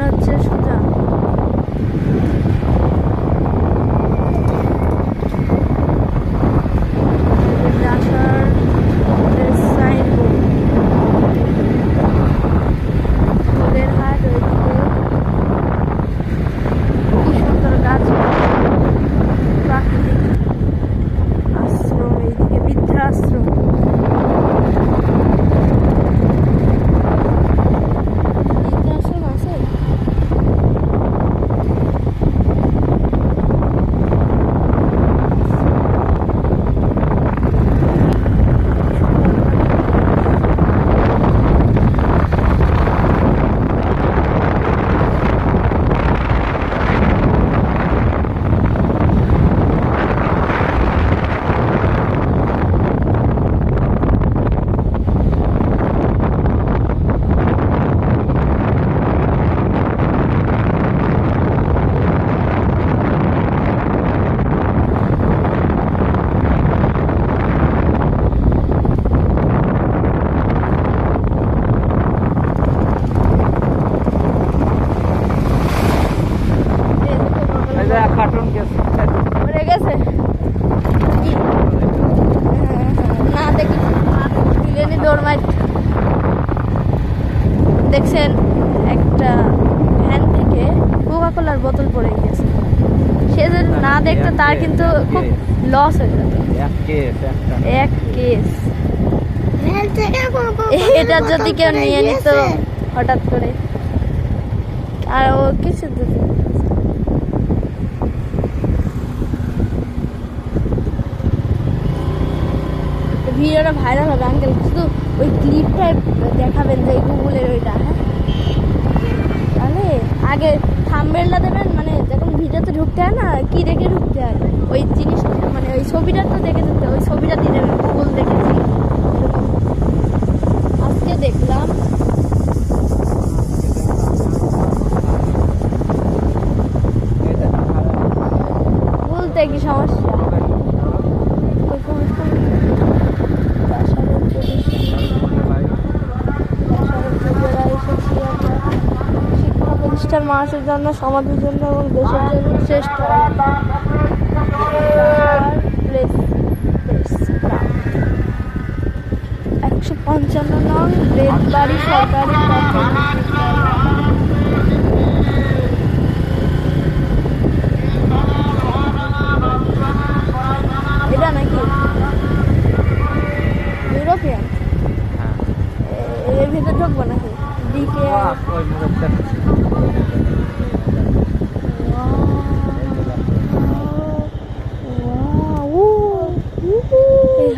হচ্ছে সোজা। দেখছেন একটা ভ্যান থেকে কোকা-কোলার বোতল পড়ে গেছে। সে যদি না দেখতো তার কিন্তু খুব লস হয়ে যেত। এক কেস এটা যদি কেউ নিয়ে নিত হঠাৎ করে, আর ও কিছু ভিডিওটা ভাইরাল হবে আঙ্কেল, শুধু ওই ক্লিপটা দেখাবেন যে গুগলের ওইটা। হ্যাঁ, তাহলে আগে থাম্বনেলটা দেবেন, মানে যখন ভিডিওতে ঢুকতে হয় না কি দেখে ঢুকতে হয়, ওই জিনিসটা মানে ওই ছবিটা তো দেখে ঢুকতে হয়, ওই ছবিটা দিয়ে দেবেন গুগল দেখেছি এরকম। আজকে দেখলাম বলতে কি সমস্যা, শিক্ষা প্রতিষ্ঠান মানুষের জন্য, সমাজের জন্য এবং দেশের জন্য শ্রেষ্ঠ। 155 নং বেতবাড়ি সরকারি প্রাথমিক এটা নাকি ইউরোপিয়ান, এর ভিতরে ঢুকবো নাকি? দিকে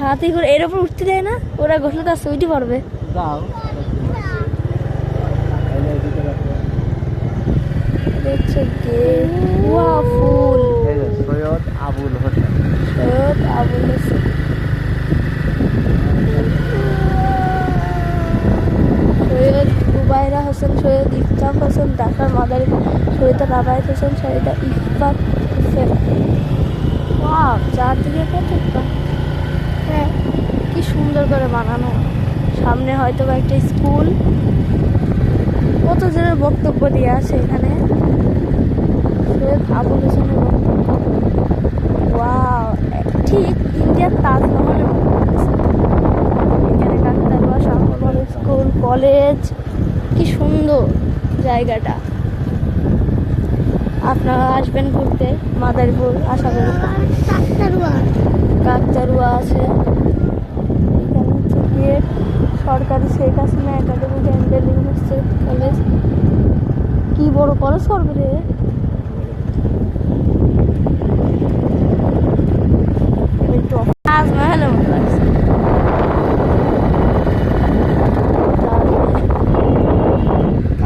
হাতি করে এর উপর উঠতে দেয় না, ওরা ঘষলে তার সুইটি পড়বে। ফুল সৈয়দ আবুল হোসেন, সৈয়দ আবুল হোসেন, সৈয়দ উবায়রা হোসেন, সৈয়দ ইফতাক হোসেন, ঢাকার মাদারী, সৈয়দ রাবায়েত হোসেন, সৈয়দ ইফতাক হোসেন। চারদিকে কত, হ্যাঁ কি সুন্দর করে বানানো। সামনে হয়তো বা একটা স্কুল, কত জনের বক্তব্য দিয়ে আছে এখানে। সৈয়দ আবুল হোসেনের বক্তব্য, ওয়াও, ঠিক ইন্ডিয়ার তাজমহলের মতো। এখানে ডাক্তারবাস, শাহবাগ স্কুল, কলেজ, কি সুন্দর জায়গাটা। আপনারা আসবেন ঘুরতে মাদারীপুর, আশা করি। কাকতারুয়া আছে এখানে, হচ্ছে গেট সরকারি Sheikh Hasina academic and university college. কি বড় কলেজ করবে রে। তাজমহলের মতো লাগছে।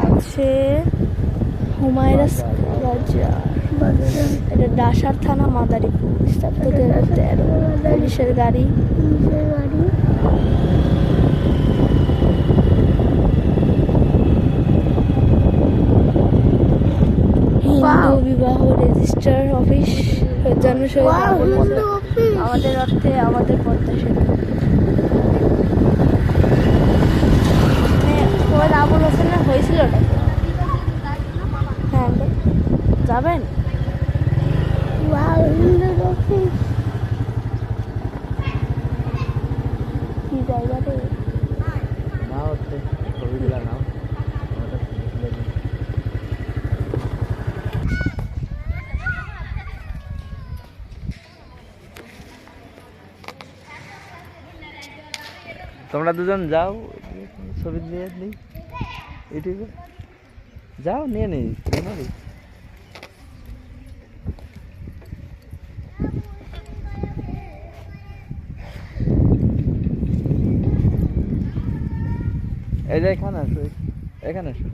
আছে হুমায়রা বাজার, এটা ডাসার থানা, মাদারীপুর, স্থাপিত 2013। পুলিশের গাড়ি, হিন্দু বিবাহ রেজিস্ট্রার অফিস, আমাদের অর্থে আমাদের পদ্মা সেতু। সৈয়দ আবুল হোসেনের হয়েছিল যাবেন? কি জায়গাতে নাও হচ্ছে ছবিগুলা নাও তোমরা দুজন যাও ছবি নিয়ে নিই ইউটিউবে যাও নিয়ে নিই এই যে এখানে আসো এখানে আসো